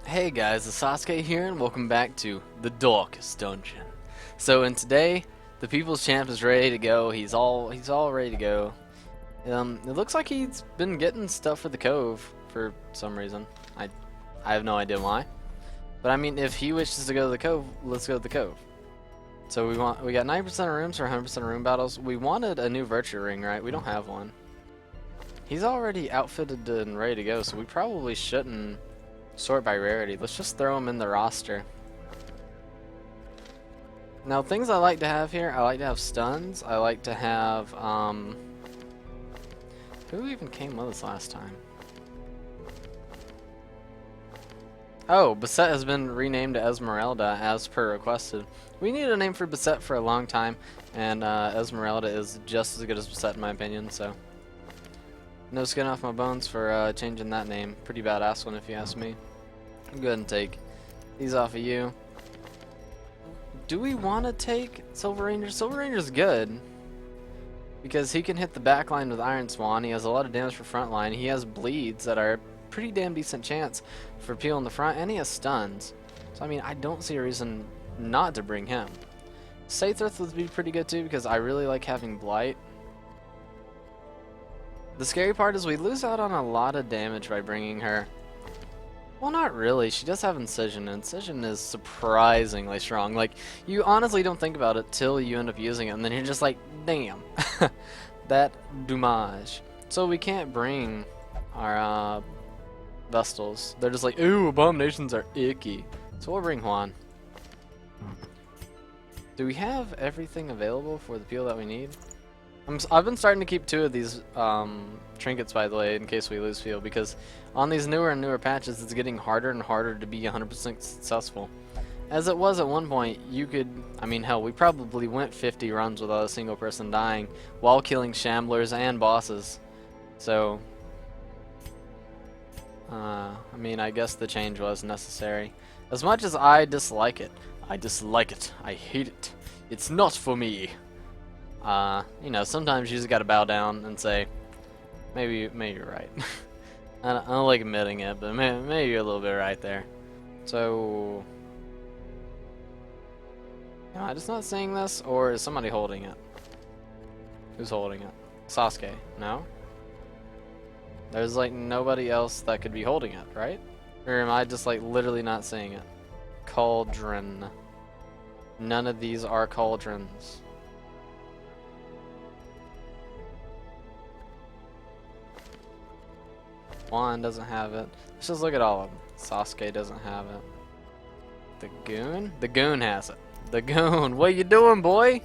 Hey guys, it's Sasuke here, and welcome back to the Darkest Dungeon. So, today, the People's Champ is ready to go. He's all ready to go. It looks like he's been getting stuff for the Cove for some reason. I have no idea why. But I mean, if he wishes to go to the Cove, let's go to the Cove. So we got 90% of rooms for 100% of room battles. We wanted a new Virtue Ring, right? We don't have one. He's already outfitted and ready to go, so we probably shouldn't sort by rarity. Let's just throw them in the roster. Now, things I like to have here, I like to have stuns. I like to have, who even came with us last time? Oh, Beset has been renamed to Esmeralda as per requested. We needed a name for Beset for a long time, and Esmeralda is just as good as Beset in my opinion, so. No skin off my bones for changing that name. Pretty badass one if you ask me. Go ahead and take these off of you. Do we want to take Silver Ranger? Silver Ranger's good because he can hit the back line with Iron Swan. He has a lot of damage for front line. He has bleeds that are a pretty damn decent chance for peel in the front, and he has stuns. So I mean, I don't see a reason not to bring him. Sathith would be pretty good too because I really like having Blight. The scary part is we lose out on a lot of damage by bringing her. Well, not really. She does have Incision, and Incision is surprisingly strong. Like, you honestly don't think about it till you end up using it, and then you're just like, damn, that dommage. So we can't bring our Vestals. They're just like, ooh, Abominations are icky. So we'll bring Juan. Do we have everything available for the peel that we need? I've been starting to keep 2 of these trinkets, by the way, in case we lose peel, because on these newer and newer patches, it's getting harder and harder to be 100% successful. As it was at one point, you could, I mean, hell, we probably went 50 runs without a single person dying while killing shamblers and bosses. So, I mean, I guess the change was necessary. As much as I dislike it, I hate it. It's not for me. You know, sometimes you just gotta bow down and say, maybe you're right. I don't like admitting it, but maybe you're a little bit right there. So, am I just not seeing this, or is somebody holding it? Who's holding it? Sasuke? No? There's like nobody else that could be holding it, right? Or am I just like literally not seeing it? Cauldron. None of these are cauldrons. Juan doesn't have it. Let's just look at all of them. Sasuke doesn't have it. The Goon? The Goon has it. The Goon. What you doing, boy?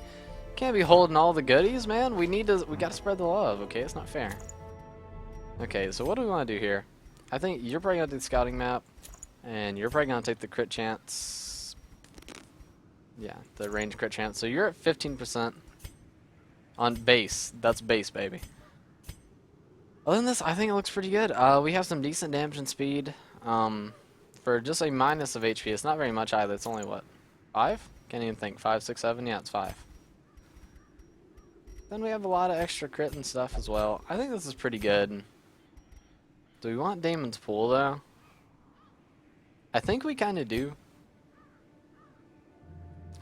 Can't be holding all the goodies, man. We gotta spread the love, okay? It's not fair. Okay, so what do we want to do here? I think you're probably gonna do the scouting map, and you're probably gonna take the crit chance. Yeah, the range crit chance. So you're at 15% on base. That's base, baby. Other than this, I think it looks pretty good. We have some decent damage and speed. For just a minus of HP, it's not very much either. It's only, what, 5? Can't even think. 5, 6, 7? Yeah, it's 5. Then we have a lot of extra crit and stuff as well. I think this is pretty good. Do we want Damon's Pool, though? I think we kind of do.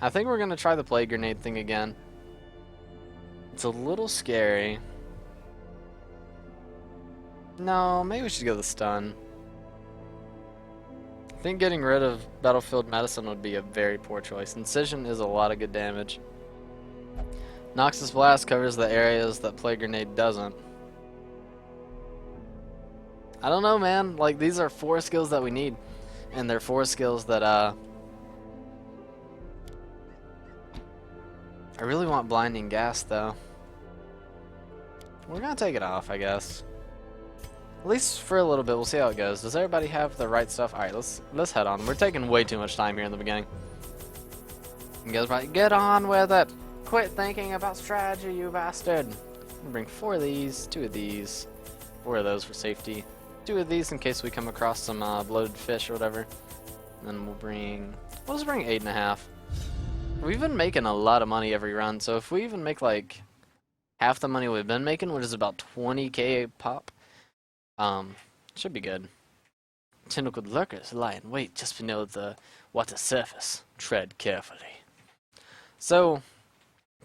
I think we're going to try the Plague Grenade thing again. It's a little scary. No, maybe we should go the stun. I think getting rid of Battlefield Medicine would be a very poor choice. Incision is a lot of good damage. Noxus Blast covers the areas that Plague Grenade doesn't. I don't know, man. Like, these are 4 skills that we need. And they're 4 skills that, I really want Blinding Gas, though. We're gonna take it off, I guess. At least for a little bit, we'll see how it goes. Does everybody have the right stuff? Alright, let's head on. We're taking way too much time here in the beginning. You guys probably get on with it. Quit thinking about strategy, you bastard. We'll bring 4 of these, 2 of these, 4 of those for safety, 2 of these in case we come across some bloated fish or whatever. And then we'll just bring 8.5. We've been making a lot of money every run, so if we even make like half the money we've been making, which is about 20k pop, should be good. Tentacled lurkers lie in wait just below the water surface. Tread carefully. So,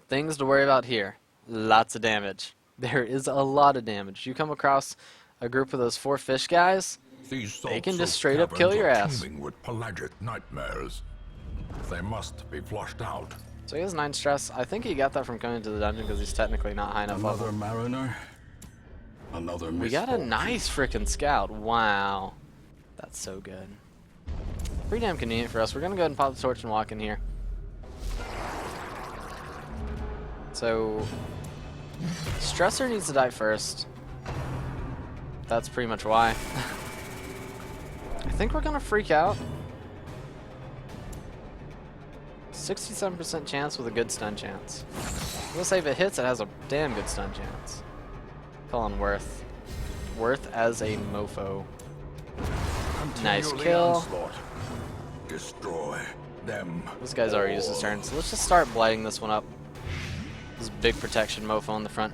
things to worry about here. Lots of damage. There is a lot of damage. You come across a group of those 4 fish guys, they can just straight up kill your ass. With pelagic nightmares. They must be flushed out. So he has 9 stress. I think he got that from coming to the dungeon because he's technically not high enough level. Another mariner. Another We got a nice frickin' scout. Wow. That's so good. Pretty damn convenient for us. We're gonna go ahead and pop the torch and walk in here. So, Stressor needs to die first. That's pretty much why. I think we're gonna freak out. 67% chance with a good stun chance. We'll say if it hits, it has a damn good stun chance. Calling Worth. Worth as a mofo. Nice kill. Destroy them. This guy's already used his turn, so let's just start blighting this one up. This big protection mofo in the front.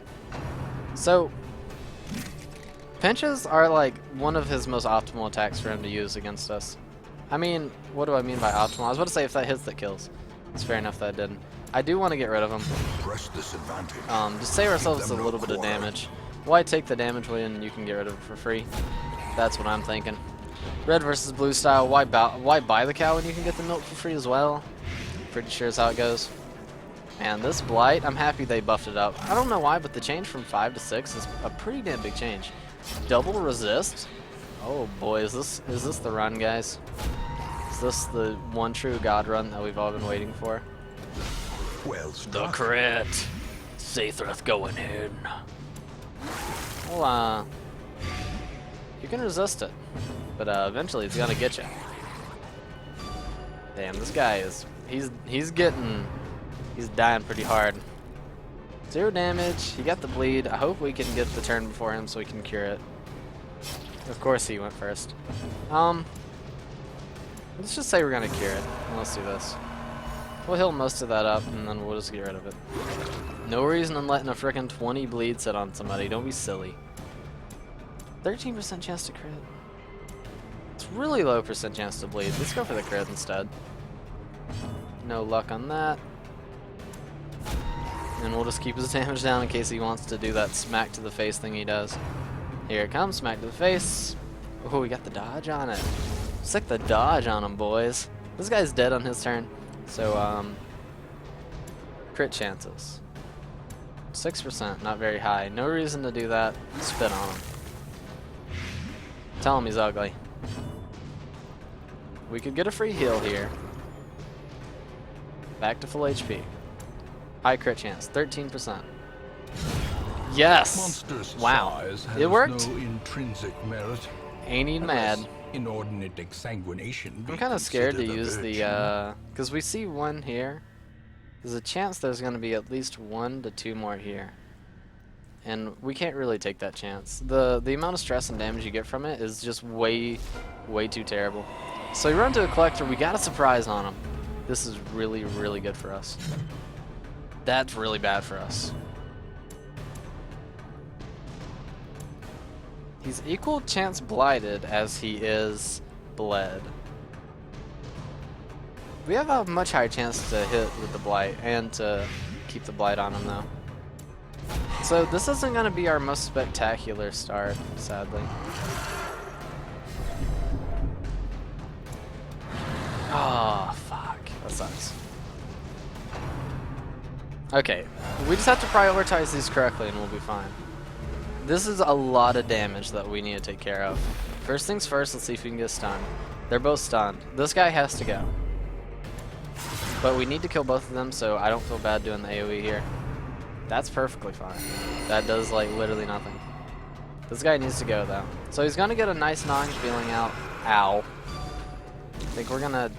So, pinches are like one of his most optimal attacks for him to use against us. I mean, what do I mean by optimal? I was about to say if that hits, that kills. It's fair enough that it didn't. I do want to get rid of him. Press disadvantage. Just save ourselves a little bit of damage. Why take the damage when you can get rid of it for free? That's what I'm thinking. Red versus blue style. Why buy the cow when you can get the milk for free as well? Pretty sure is how it goes. And this blight, I'm happy they buffed it up. I don't know why, but the change from 5 to 6 is a pretty damn big change. Double resist. Oh boy, is this the run, guys? Is this the one true god run that we've all been waiting for? Well, The crit. Sathrith going in. Well, you can resist it, but eventually it's gonna get you. Damn, this guy is he's dying pretty hard. 0 damage. He got the bleed. I hope we can get the turn before him so we can cure it. Of course he went first. Let's just say we're gonna cure it. Let's do this. We'll heal most of that up and then we'll just get rid of it. No reason in letting a frickin' 20 bleed sit on somebody. Don't be silly. 13% chance to crit. It's really low percent chance to bleed. Let's go for the crit instead. No luck on that. And we'll just keep his damage down in case he wants to do that smack to the face thing he does. Here it comes, smack to the face. Oh, we got the dodge on it. Stick the dodge on him, boys. This guy's dead on his turn. So, crit chances. 6%, not very high. No reason to do that. Spit on him. Tell him he's ugly. We could get a free heal here. Back to full HP. High crit chance, 13%. Yes! Monster's Wow. size has It worked. no intrinsic merit. Ain't he mad? Inordinate exsanguination. I'm kind of scared to use the, because we see one here. There's a chance there's going to be at least 1 to 2 more here. And we can't really take that chance. The amount of stress and damage you get from it is just way too terrible. So we run to a collector, we got a surprise on him. This is really, really good for us. That's really bad for us. He's equal chance blighted as he is bled. We have a much higher chance to hit with the blight and to keep the blight on him though. So this isn't going to be our most spectacular start, sadly. Oh, fuck. That sucks. Okay, we just have to prioritize these correctly and we'll be fine. This is a lot of damage that we need to take care of. First things first, let's see if we can get stunned. They're both stunned. This guy has to go. But we need to kill both of them, so I don't feel bad doing the AoE here. That's perfectly fine. That does, like, literally nothing. This guy needs to go, though. So he's gonna get a nice non-feeling out. Ow. I think we're gonna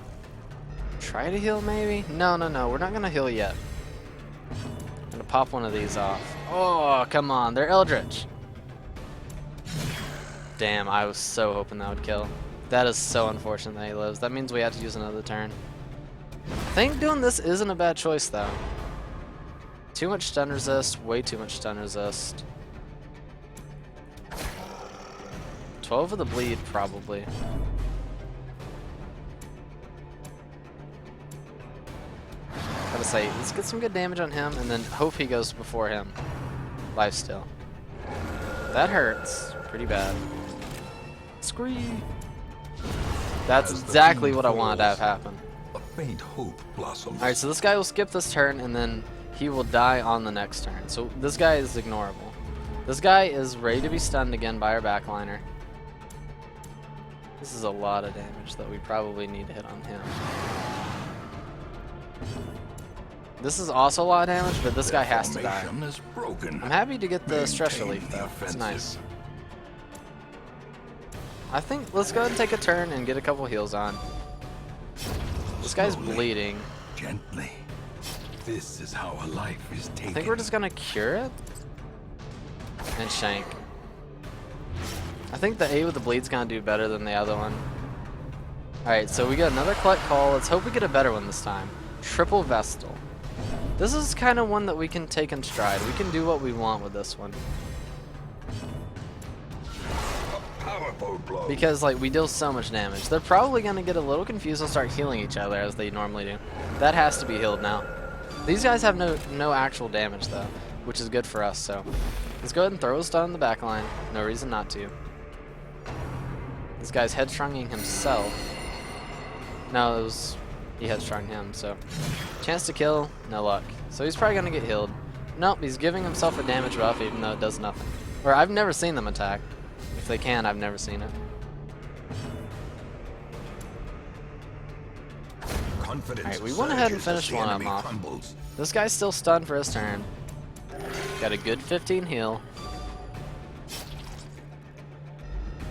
try to heal, maybe? No, we're not gonna heal yet. I'm gonna pop one of these off. Oh, come on, they're Eldritch. Damn, I was so hoping that would kill. That is so unfortunate that he lives. That means we have to use another turn. I think doing this isn't a bad choice, though. Too much stun resist, way too much stun resist. 12 of the bleed, probably. to say, let's get some good damage on him, and then hope he goes before him. Lifesteal. That hurts pretty bad. Scree. That's exactly what I wanted to have happen. A faint hope blossoms. Alright, so this guy will skip this turn, and then he will die on the next turn. So this guy is ignorable. This guy is ready to be stunned again by our backliner. This is a lot of damage that we probably need to hit on him. This is also a lot of damage, but this guy has to die. I'm happy to get the stress relief though. It's nice. I think let's go ahead and take a turn and get a couple heals on. This guy's bleeding. Gently. This is how a life is taken. I think we're just gonna cure it and shank. I think the A with the bleed's gonna do better than the other one. Alright, so we got another collect call. Let's hope we get a better one this time. Triple Vestal. This is kind of one that we can take in stride. We can do what we want with this one. Powerful blow. Because like we deal so much damage. They're probably gonna get a little confused and start healing each other as they normally do. That has to be healed now. These guys have no actual damage though, which is good for us, so let's go ahead and throw a stun in the back line. No reason not to. This guy's headstronging himself. No, he headstrong him, so chance to kill, no luck. So he's probably gonna get healed. Nope, he's giving himself a damage buff even though it does nothing. Or I've never seen them attack. If they can, I've never seen it. Alright, we went ahead and finished one of them off. Crumbles. This guy's still stunned for his turn. Got a good 15 heal.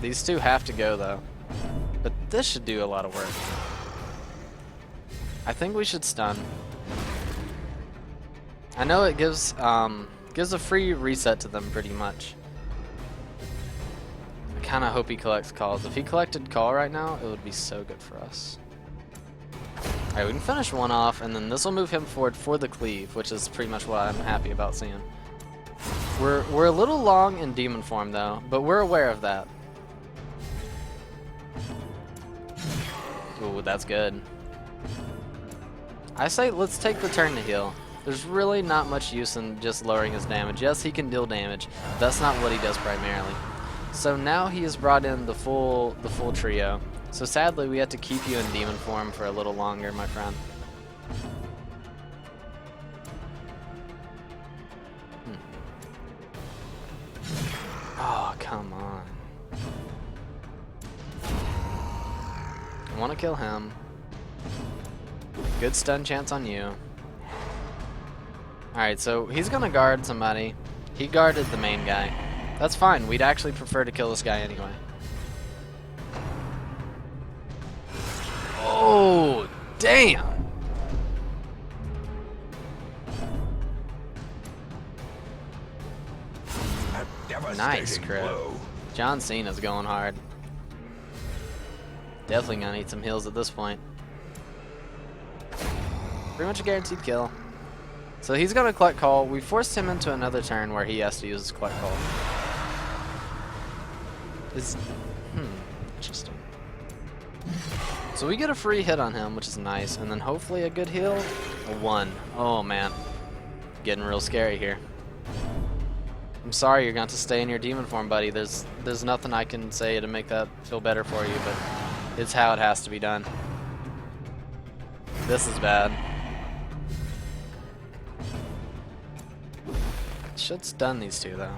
These two have to go though. But this should do a lot of work. I think we should stun. I know it gives a free reset to them pretty much. I kind of hope he collects calls. If he collected call right now, it would be so good for us. Alright, we can finish one off, and then this will move him forward for the cleave, which is pretty much what I'm happy about seeing. We're a little long in demon form though, but we're aware of that. Ooh, that's good. I say let's take the turn to heal. There's really not much use in just lowering his damage. Yes, he can deal damage. That's not what he does primarily. So now he has brought in the full trio. So sadly, we have to keep you in demon form for a little longer, my friend. Oh, come on. I want to kill him. Good stun chance on you. Alright, so he's gonna guard somebody. He guarded the main guy. That's fine. We'd actually prefer to kill this guy anyway. Oh, damn! Nice crit. John Cena's going hard. Definitely gonna need some heals at this point. Pretty much a guaranteed kill. So he's gonna collect call. We forced him into another turn where he has to use his collect call. Interesting. So we get a free hit on him, which is nice, and then hopefully a good heal. A 1. Oh man, getting real scary here. I'm sorry you're going to stay in your demon form, buddy. There's nothing I can say to make that feel better for you, but it's how it has to be done. This is bad. Should stun these two though.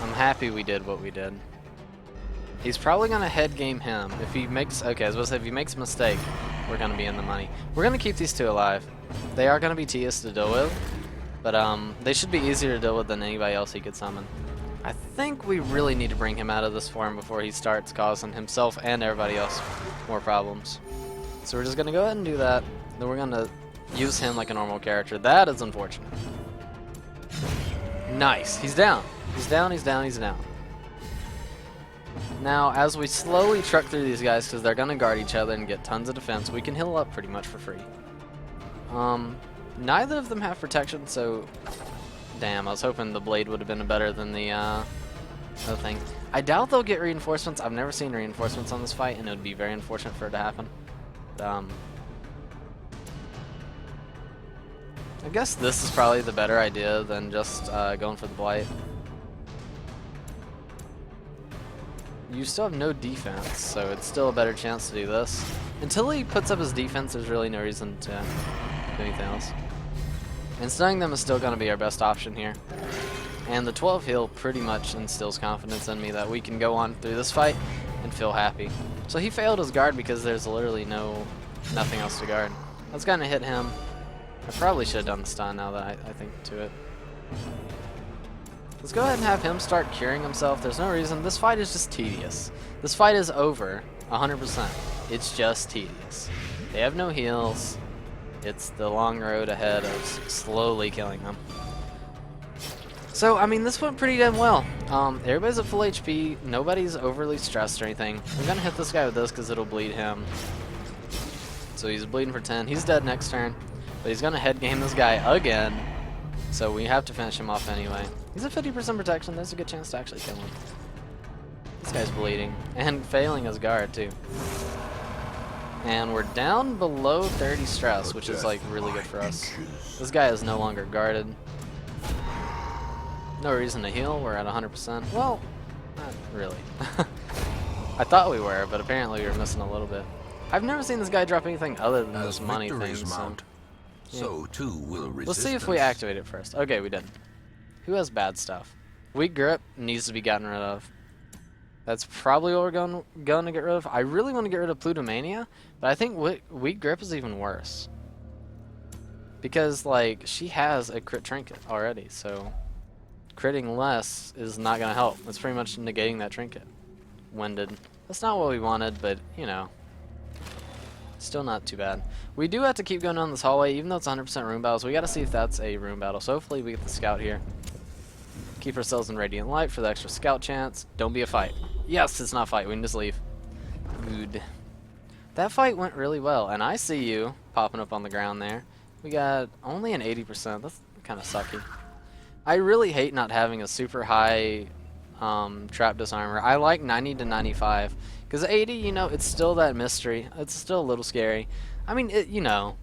I'm happy we did what we did. He's probably gonna head game him. If he makes, okay, I was supposed to say if he makes a mistake, we're gonna be in the money. We're gonna keep these two alive. They are gonna be tedious to deal with, but they should be easier to deal with than anybody else he could summon. I think we really need to bring him out of this form before he starts causing himself and everybody else more problems. So we're just gonna go ahead and do that. Then we're gonna use him like a normal character. That is unfortunate. Nice. He's down. He's down, he's down, he's down. Now, as we slowly truck through these guys, because they're going to guard each other and get tons of defense, we can heal up pretty much for free. Neither of them have protection, so... Damn, I was hoping the blade would have been better than the no thing. I doubt they'll get reinforcements. I've never seen reinforcements on this fight, and it would be very unfortunate for it to happen. But, I guess this is probably the better idea than just going for the blight. You still have no defense, so it's still a better chance to do this. Until he puts up his defense, there's really no reason to do anything else. And stunning them is still going to be our best option here. And the 12 heal pretty much instills confidence in me that we can go on through this fight and feel happy. So he failed his guard because there's literally nothing else to guard. I was going to hit him. I probably should have done the stun now that I think to it. Let's go ahead and have him start curing himself. There's no reason. This fight is just tedious. This fight is over 100%. It's just tedious. They have no heals. It's the long road ahead of slowly killing them. So, I mean, this went pretty damn well. Everybody's at full HP. Nobody's overly stressed or anything. I'm going to hit this guy with this because it'll bleed him. So he's bleeding for 10. He's dead next turn. But he's going to head game this guy again. So we have to finish him off anyway. He's at 50% protection. There's a good chance to actually kill him. This guy's bleeding. And failing his guard, too. And we're down below 30 stress, which is, like, really good for us. This guy is no longer guarded. No reason to heal. We're at 100%. Well, not really. I thought we were, but apparently we were missing a little bit. I've never seen this guy drop anything other than this money thing. So too will resistance. Let's see if we activate it first. Okay, we didn't. Who has bad stuff? Weak grip needs to be gotten rid of. That's probably what we're going to get rid of. I really want to get rid of Plutomania, but I think weak grip is even worse. Because, like, she has a crit trinket already, so critting less is not going to help. It's pretty much negating that trinket. Winded. That's not what we wanted, but, you know. Still not too bad. We do have to keep going down this hallway, even though it's 100% room battles. We got to see if that's a room battle. So hopefully we get the scout here. Keep ourselves in radiant light for the extra scout chance. Don't be a fight. Yes, it's not a fight. We can just leave. Good. That fight went really well, and I see you popping up on the ground there. We got only an 80%. That's kind of sucky. I really hate not having a super high trap disarmor. I like 90 to 95. Because 80, you know, it's still that mystery. It's still a little scary. I mean, you know,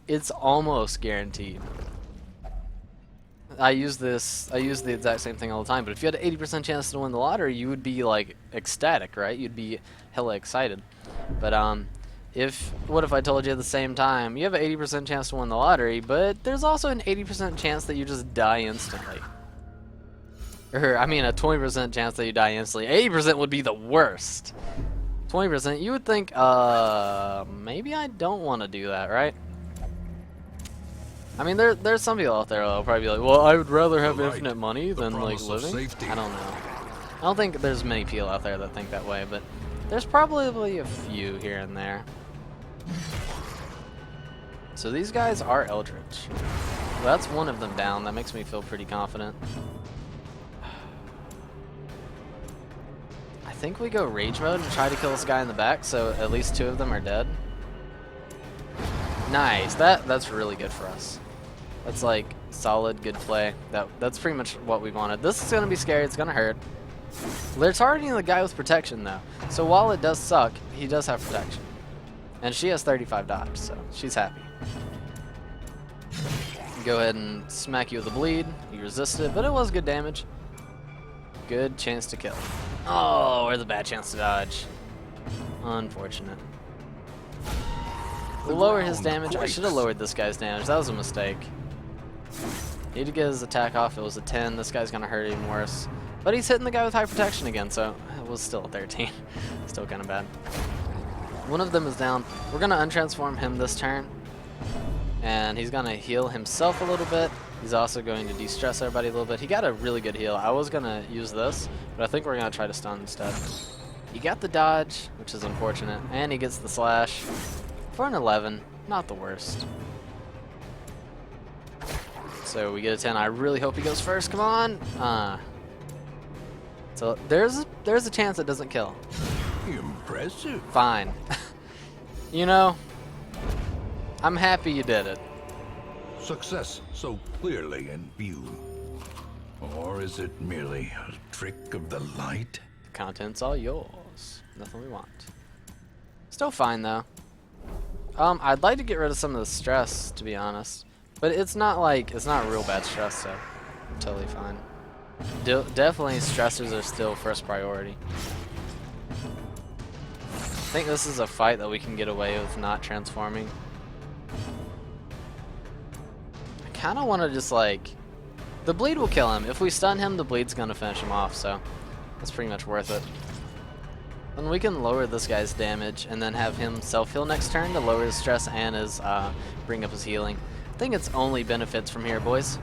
it's almost guaranteed. I use the exact same thing all the time, but if you had an 80% chance to win the lottery, you would be, like, ecstatic, right? You'd be hella excited. But, what if I told you at the same time, you have an 80% chance to win the lottery, but there's also an 80% chance that you just die instantly. Or, I mean, a 20% chance that you die instantly. 80% would be the worst. 20%, you would think, maybe I don't want to do that, right? I mean, there's some people out there that'll probably be like, well, I would rather have infinite money than, like, living. I don't know. I don't think there's many people out there that think that way, but there's probably a few here and there. So these guys are Eldritch. Well, that's one of them down. That makes me feel pretty confident. I think we go rage mode and try to kill this guy in the back, so at least 2 of them are dead. Nice. That's really good for us. That's like solid, good play. That's pretty much what we wanted. This is gonna be scary. It's gonna hurt. They're targeting the guy with protection though, so while it does suck, he does have protection, and she has 35 dodge, so she's happy. Go ahead and smack you with a bleed. You resisted, but it was good damage. Good chance to kill. Oh, where's the bad chance to dodge? Unfortunate. We'll lower his damage. I should have lowered this guy's damage. That was a mistake. Need to get his attack off. It was a 10. This guy's gonna hurt even worse. But he's hitting the guy with high protection again, so it was still a 13. Still kind of bad. One of them is down. We're gonna untransform him this turn, and he's gonna heal himself a little bit. He's also going to de-stress everybody a little bit. He got a really good heal. I was gonna use this, but I think we're gonna try to stun instead. He got the dodge, which is unfortunate, and he gets the slash. For an 11, not the worst. So we get a 10. I really hope he goes first. Come on. So there's a chance it doesn't kill. Impressive. Fine. You know, I'm happy you did it. Success so clearly in view. Or is it merely a trick of the light? The content's all yours. Nothing we want. Still fine though. I'd like to get rid of some of the stress, to be honest. But it's not real bad stress, so I'm totally fine. Definitely stressors are still first priority. I think this is a fight that we can get away with not transforming. I kind of want to just like... The bleed will kill him. If we stun him, the bleed's going to finish him off, so that's pretty much worth it. And we can lower this guy's damage and then have him self-heal next turn to lower his stress and his bring up his healing. I think it's only benefits from here, boys.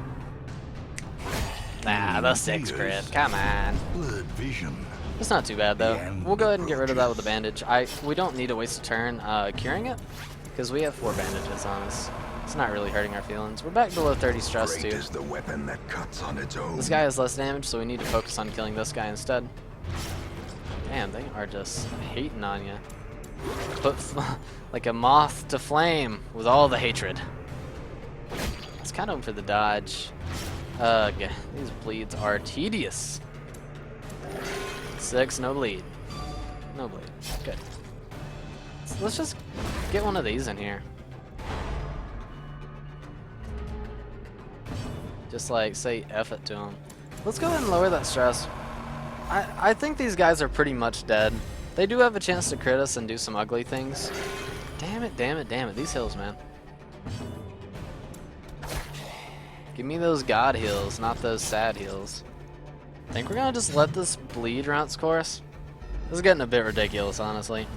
Nah, the 6 crit. Come on. Blood vision. It's not too bad though. We'll go ahead and get rid of that with the bandage. We don't need to waste a turn curing it because we have 4 bandages on us. It's not really hurting our feelings. We're back below 30 stress too. Is the weapon that cuts on its own. This guy has less damage, so we need to focus on killing this guy instead. Damn, they are just hating on you. But like a moth to flame with all the hatred. Let's kind of for the dodge. Ugh, these bleeds are tedious. 6, no bleed. No bleed. Good. So let's just get one of these in here. Just like say F it to him. Let's go ahead and lower that stress. I think these guys are pretty much dead. They do have a chance to crit us and do some ugly things. Damn it, damn it, damn it. These heals, man. Give me those god heals, not those sad heals. I think we're gonna just let this bleed run its course. This is getting a bit ridiculous, honestly.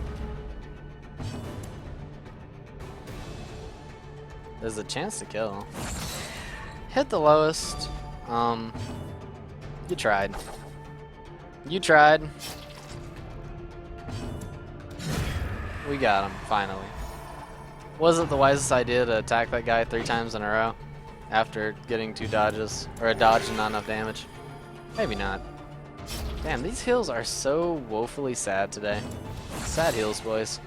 There's a chance to kill. Hit the lowest. You tried. You tried. We got him, finally. Was it the wisest idea to attack that guy 3 times in a row after getting 2 dodges, or a dodge and not enough damage? Maybe not. Damn, these heals are so woefully sad today. Sad heals, boys.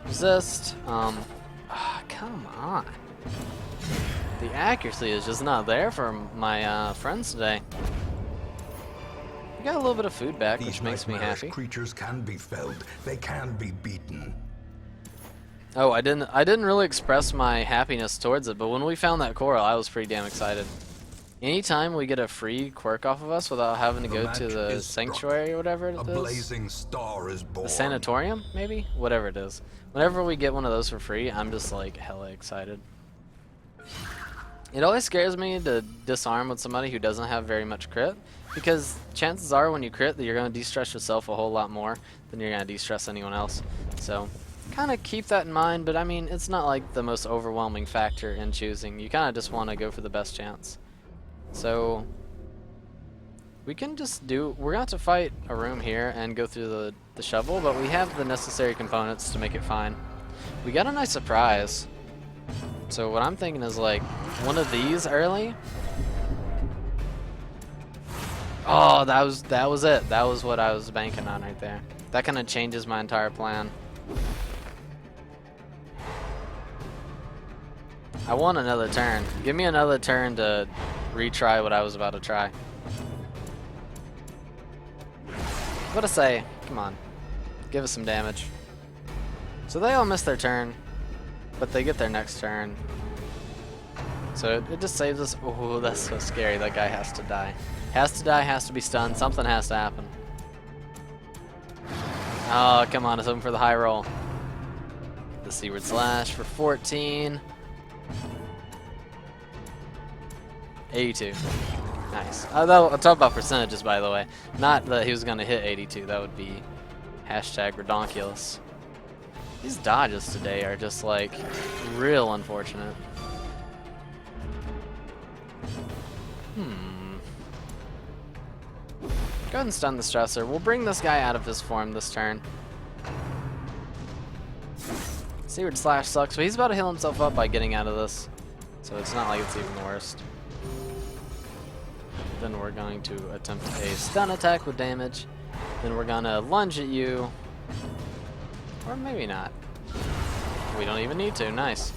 Resist. Come on. The accuracy is just not there for my friends today. We got a little bit of food back, which makes me happy. Creatures can be felled. They can be beaten. Oh, I didn't really express my happiness towards it, but when we found that coral, I was pretty damn excited. Anytime we get a free quirk off of us without having to go to the sanctuary or whatever it is. A blazing star is born. The sanatorium, maybe? Whatever it is. Whenever we get one of those for free, I'm just like hella excited. It always scares me to disarm with somebody who doesn't have very much crit, because chances are when you crit that you're going to de-stress yourself a whole lot more than you're going to de-stress anyone else. So kind of keep that in mind, but I mean, it's not like the most overwhelming factor in choosing. You kind of just want to go for the best chance. So we can just we're going to have to fight a room here and go through the shovel, but we have the necessary components to make it fine. We got a nice surprise. So what I'm thinking is like one of these early. Oh, that was it. That was what I was banking on right there. That kind of changes my entire plan. I want another turn. Give me another turn to retry what I was about to try. What I say? Come on. Give us some damage. So they all miss their turn, but they get their next turn. So it just saves us. Oh, that's so scary. That guy has to die. Has to die, has to be stunned. Something has to happen. Oh, come on. It's hoping for the high roll. The Seaward Slash for 14. 82. Nice. I'll talk about percentages, by the way. Not that he was going to hit 82. That would be hashtag redonkulous. These dodges today are just like real unfortunate. Go ahead and stun the stressor. We'll bring this guy out of his form this turn. Seaward Slash sucks, but he's about to heal himself up by getting out of this. So it's not like it's even the worst. Then we're going to attempt a stun attack with damage. Then we're gonna lunge at you. Or maybe not. We don't even need to. Nice.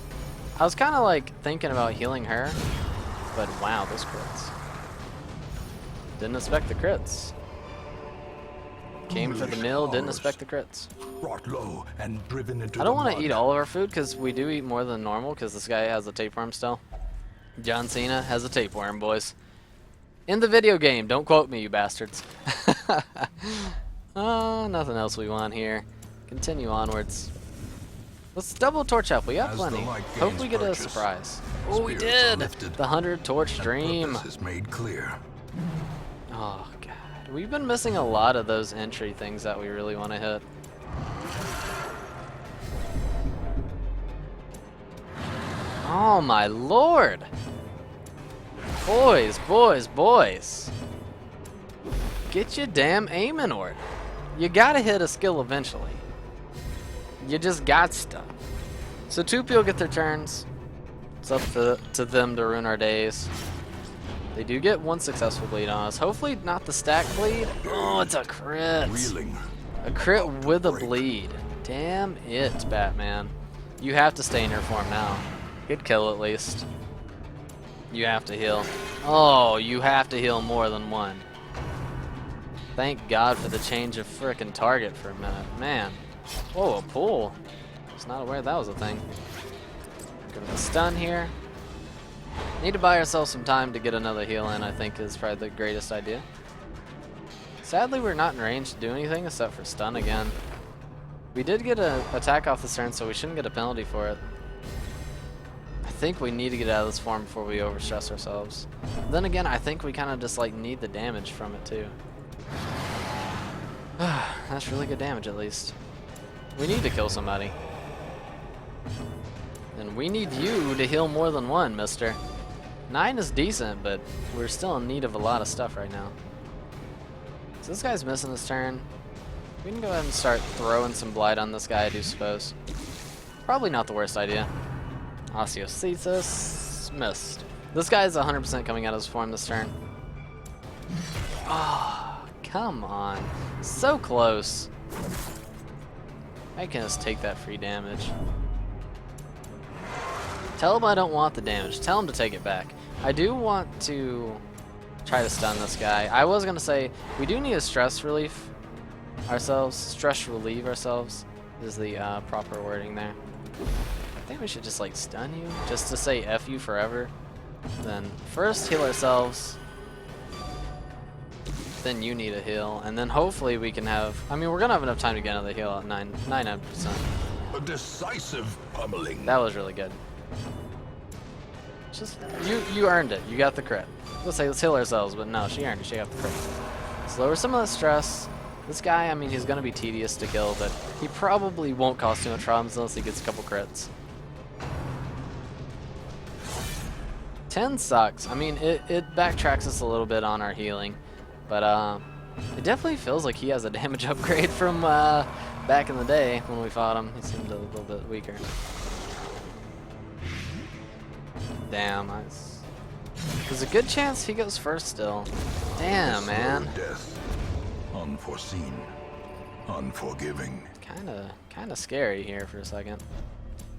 I was kind of like thinking about healing her, but wow, those crits. Didn't expect the crits. Came for the meal, didn't expect the crits. Brought low and driven into I don't want the to eat mud. all of our food because we do eat more than normal because this guy has a tapeworm still. John Cena has a tapeworm, boys. In the video game, don't quote me, you bastards. Nothing else we want here. Continue onwards. Let's double torch up. We got As plenty. the light Hope gains we get a purchase, surprise. Oh, we spirits are did! lifted, The 100 torch dream. Purpose is made clear. Oh, God. We've been missing a lot of those entry things that we really want to hit. Oh, my Lord! Boys, boys, boys. Get your damn aim in order. You gotta hit a skill eventually. You just got stuff. So 2 people get their turns. It's up to them to ruin our days. They do get 1 successful bleed on us. Hopefully not the stack bleed. Oh, it's a crit. Reeling. A crit with a bleed. Damn it, Batman. You have to stay in your form now. Good kill at least. You have to heal. Oh, you have to heal more than 1. Thank God for the change of frickin' target for a minute. Man. Whoa, a pull. I was not aware that was a thing. Give it a stun here. Need to buy ourselves some time to get another heal in, I think is probably the greatest idea. Sadly, we're not in range to do anything except for stun again. We did get an attack off this turn, so we shouldn't get a penalty for it. I think we need to get out of this form before we overstress ourselves. Then again, I think we kind of just like need the damage from it too. That's really good damage at least. We need to kill somebody. And we need you to heal more than 1, mister. 9 is decent, but we're still in need of a lot of stuff right now. So this guy's missing his turn. We can go ahead and start throwing some blight on this guy, I do suppose. Probably not the worst idea. Osteocetus missed. This guy is 100% coming out of his form this turn. Oh, come on. So close. I can just take that free damage. Tell him I don't want the damage. Tell him to take it back. I do want to try to stun this guy. I was going to say, we do need a stress relief ourselves. Stress relieve ourselves is the proper wording there. I think we should just like stun you, just to say F you forever. Then first heal ourselves. Then you need a heal. And then hopefully we can have, I mean, we're going to have enough time to get another heal at 99%. A decisive pummeling. That was really good. Just you earned it. You got the crit. Let's heal ourselves, but no, she earned it. She got the crit. Let's lower some of the stress. This guy, I mean, he's gonna be tedious to kill, but he probably won't cause too much problems unless he gets a couple crits. 10 sucks. I mean, it backtracks us a little bit on our healing, but it definitely feels like he has a damage upgrade from back in the day when we fought him. He seemed a little bit weaker. Damn, there's a good chance he goes first still. Damn, man. Death. Unforeseen. Unforgiving. Kinda scary here for a second.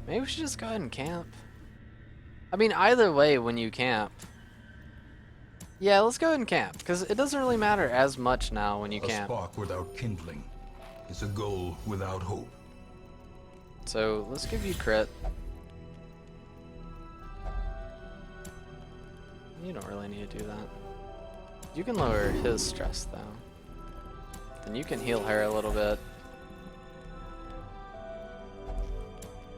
Maybe we should just go ahead and camp. I mean, either way, when you camp. Yeah, let's go ahead and camp, because it doesn't really matter as much now when you camp. A spark without kindling is a goal without hope. So, let's give you crit. You don't really need to do that. You can lower his stress, though. Then you can heal her a little bit.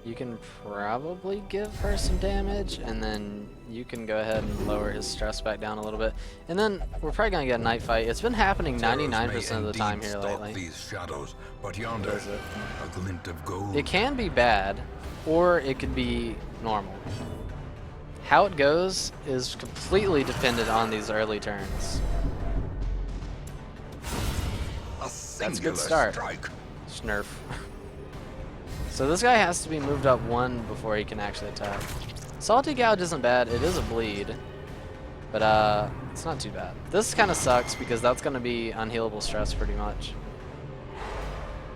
You can probably give her some damage, and then you can go ahead and lower his stress back down a little bit. And then we're probably gonna get a night fight. It's been happening 99% of the time here lately. These shadows, but yonder, a glint of gold. It can be bad, or it could be normal. How it goes is completely dependent on these early turns. That's a good start. Snurf. So this guy has to be moved up 1 before he can actually attack. Salty Gouge isn't bad. It is a bleed, but it's not too bad. This kind of sucks because that's going to be unhealable stress pretty much.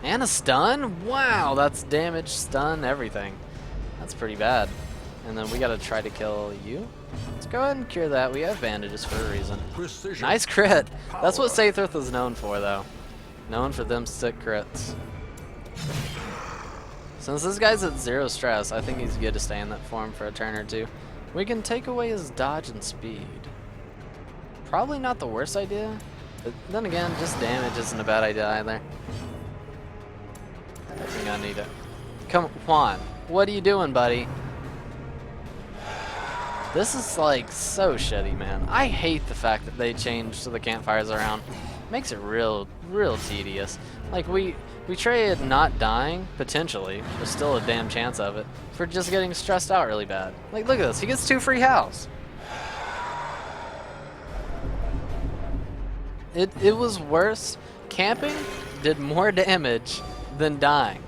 And a stun? Wow, that's damage, stun, everything. That's pretty bad. And then we got to try to kill you. Let's go ahead and cure that. We have bandages for a reason. Precision. Nice crit. That's what Power. Sathrith is known for, though. Known for them sick crits. Since this guy's at 0 stress, I think he's good to stay in that form for a turn or two. We can take away his dodge and speed. Probably not the worst idea, but then again, just damage isn't a bad idea either. I think I need it. Come on, what are you doing, buddy? This is like so shitty, man. I hate the fact that they changed the campfires around. Makes it real tedious. Like we traded not dying, potentially, there's still a damn chance of it, for just getting stressed out really bad. Like look at this, he gets 2 free house. It was worse. Camping did more damage than dying.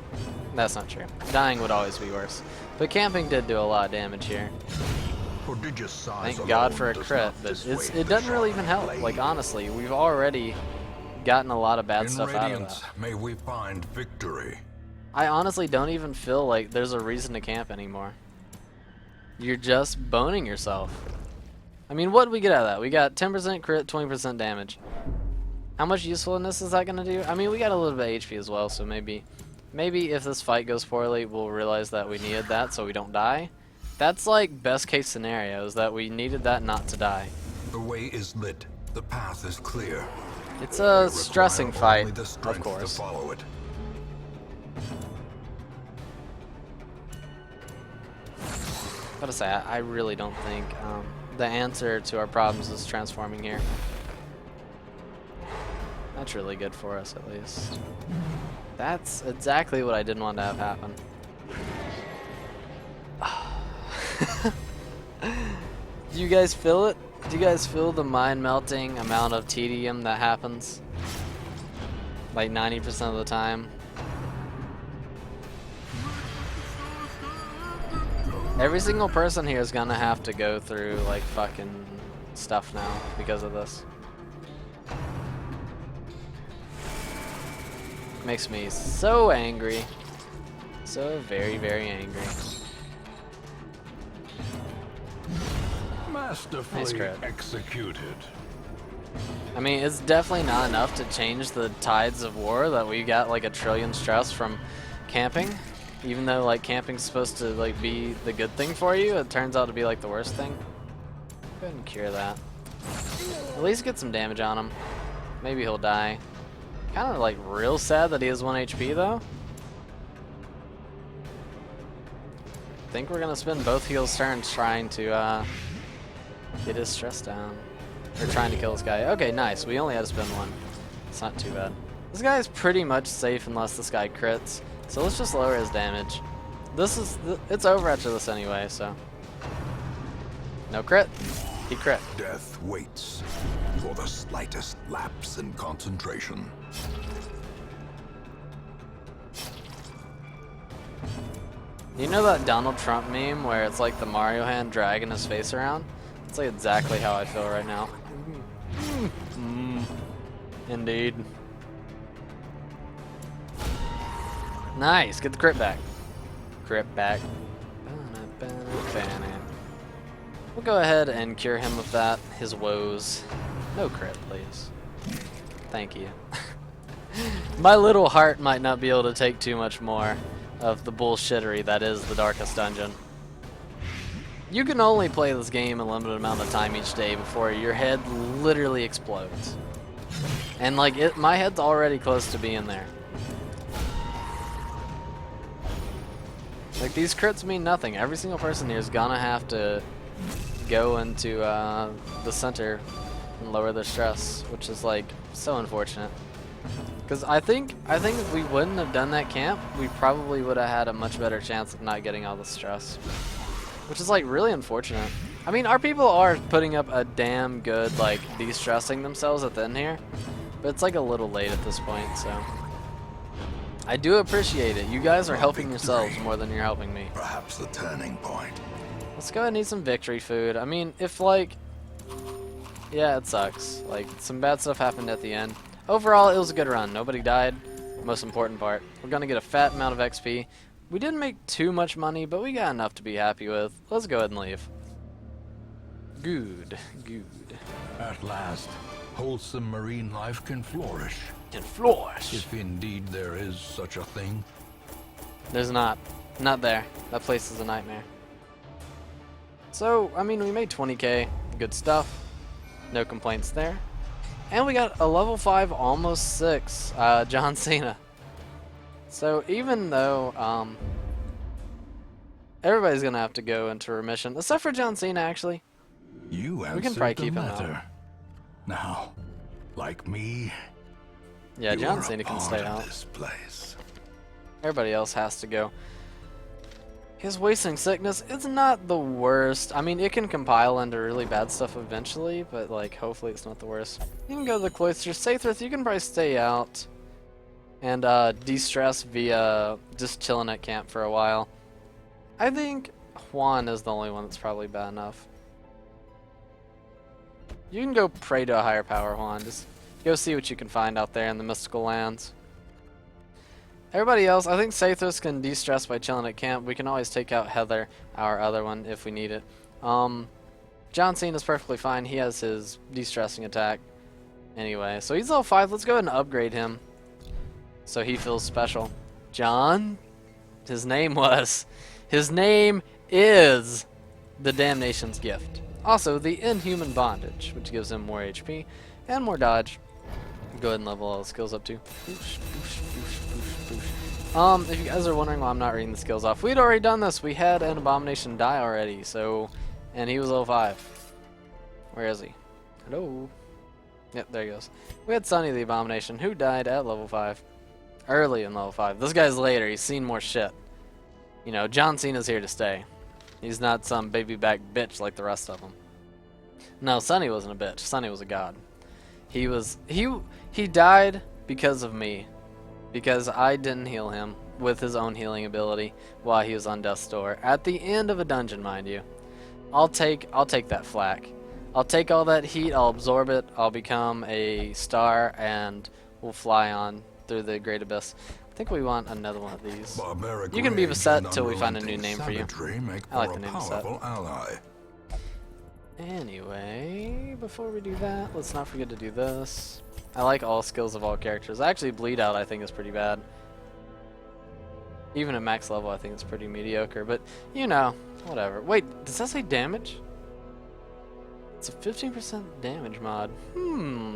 That's not true. Dying would always be worse. But camping did do a lot of damage here. Prodigious size Thank God alone for a does crit, not but dissuade it the doesn't really even sharp help. blade. Like honestly, we've already gotten a lot of bad In stuff out of Radiance, that. may we find victory. I honestly don't even feel like there's a reason to camp anymore. You're just boning yourself. I mean, what did we get out of that? We got 10% crit, 20% damage. How much usefulness is that going to do? I mean, we got a little bit of HP as well, so maybe if this fight goes poorly, we'll realize that we needed that so we don't die. That's like best case scenario, is that we needed that not to die. The way is lit. The path is clear. It's a We stressing require fight, only the of strength course. to follow it. Gotta say, I really don't think the answer to our problems is transforming here. That's really good for us, at least. That's exactly what I didn't want to have happen. Do you guys feel it? Do you guys feel the mind-melting amount of tedium that happens? Like 90% of the time? Every single person here is gonna have to go through like fucking stuff now because of this. Makes me so angry. So very, very angry. Masterfully Nice crit. executed. I mean, it's definitely not enough to change the tides of war that we got like a trillion stress from camping. Even though like camping's supposed to like be the good thing for you, it turns out to be like the worst thing. Go ahead and cure that. At least get some damage on him. Maybe he'll die. Kind of like real sad that he has 1 HP though. I think we're gonna spend both heals turns trying to get his stress down. Or trying to kill this guy. Okay, nice. We only had to spend 1. It's not too bad. This guy is pretty much safe unless this guy crits. So let's just lower his damage. It's over after this anyway, so. No crit. He crit. Death waits for the slightest lapse in concentration. You know that Donald Trump meme where it's like the Mario hand dragging his face around? It's like exactly how I feel right now. Indeed. Nice, get the crit back. Crit back. We'll go ahead and cure him of that, his woes. No crit, please. Thank you. My little heart might not be able to take too much more of the bullshittery that is the Darkest Dungeon. You can only play this game a limited amount of time each day before your head literally explodes. And like, my head's already close to being there. Like, these crits mean nothing. Every single person here is gonna have to go into the center and lower their stress, which is like so unfortunate. Because I think if we wouldn't have done that camp, we probably would have had a much better chance of not getting all the stress, which is like really unfortunate. I mean, our people are putting up a damn good like de-stressing themselves at the end here, but it's like a little late at this point, so. I do appreciate it. You guys are helping yourselves more than you're helping me. Perhaps the turning point. Let's go ahead and eat some victory food. I mean, if like, yeah, it sucks. Like, some bad stuff happened at the end. Overall, it was a good run. Nobody died. Most important part. We're gonna get a fat amount of XP. We didn't make too much money, but we got enough to be happy with. Let's go ahead and leave. Good. Good. At last, wholesome marine life can flourish. Can flourish. If indeed there is such a thing. There's not. Not there. That place is a nightmare. So, I mean, we made 20k. Good stuff. No complaints there. And we got a level 5, almost 6, John Cena. So, even though, everybody's gonna have to go into remission, except for John Cena, actually. You We can probably answered the keep him matter. out. Now, like me, Yeah, John you're Cena a can part stay of out. this place. Everybody else has to go. His wasting sickness, it's not the worst. I mean, it can compile into really bad stuff eventually, but like, hopefully it's not the worst. You can go to the cloisters. Sathris, you can probably stay out and de-stress via just chilling at camp for a while. I think Juan is the only one that's probably bad enough. You can go pray to a higher power, Juan. Just go see what you can find out there in the mystical lands. Everybody else, I think Sathris can de-stress by chilling at camp. We can always take out Heather, our other one, if we need it. John Cena is perfectly fine. He has his de-stressing attack anyway. So he's level 5. Let's go ahead and upgrade him so he feels special. John? His name is the Damnation's Gift. Also, the Inhuman Bondage, which gives him more HP and more dodge. Go ahead and level all the skills up too. Boosh, boosh, boosh, boosh, boosh. If you guys are wondering why I'm not reading the skills off, we'd already done this. We had an Abomination die already, so, and he was level 5. Where is he? Hello? Yep, there he goes. We had Sonny the Abomination, who died at level 5. Early in level 5. This guy's later. He's seen more shit. You know, John Cena's here to stay. He's not some baby back bitch like the rest of them. No, Sonny wasn't a bitch. Sonny was a god. He died because of me. Because I didn't heal him with his own healing ability while he was on death's door. At the end of a dungeon, mind you. I'll take that flack. I'll take all that heat, I'll absorb it, I'll become a star, and we'll fly on through the great abyss. I think we want another one of these. Barbaric You can be rage beset and till we find a new unrelenting name for you. savagery make I like for the a name beset. powerful ally. Anyway, before we do that, let's not forget to do this. I like all skills of all characters. Actually, bleed out I think is pretty bad. Even at max level I think it's pretty mediocre, but you know, whatever. Wait, does that say damage? It's a 15% damage mod.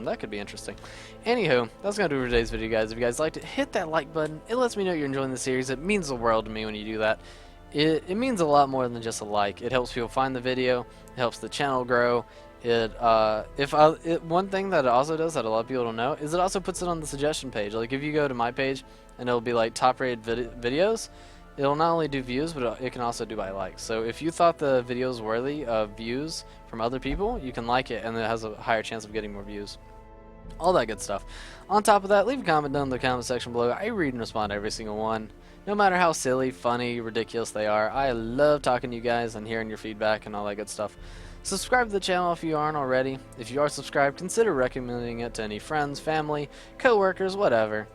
That could be interesting. Anywho, that's going to do it for today's video, guys. If you guys liked it, hit that like button. It lets me know you're enjoying the series. It means the world to me when you do that. It means a lot more than just a like. It helps people find the video. It helps the channel grow. One thing that it also does that a lot of people don't know is it also puts it on the suggestion page. Like if you go to my page and it'll be like top rated videos, it'll not only do views, but it can also do by likes. So if you thought the video was worthy of views from other people, you can like it and it has a higher chance of getting more views. All that good stuff. On top of that, leave a comment down in the comment section below. I read and respond to every single one. No matter how silly, funny, ridiculous they are, I love talking to you guys and hearing your feedback and all that good stuff. Subscribe to the channel if you aren't already. If you are subscribed, consider recommending it to any friends, family, co-workers, whatever.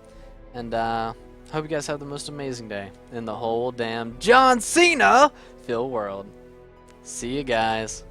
And hope you guys have the most amazing day in the whole damn John Cena filled world. See you guys.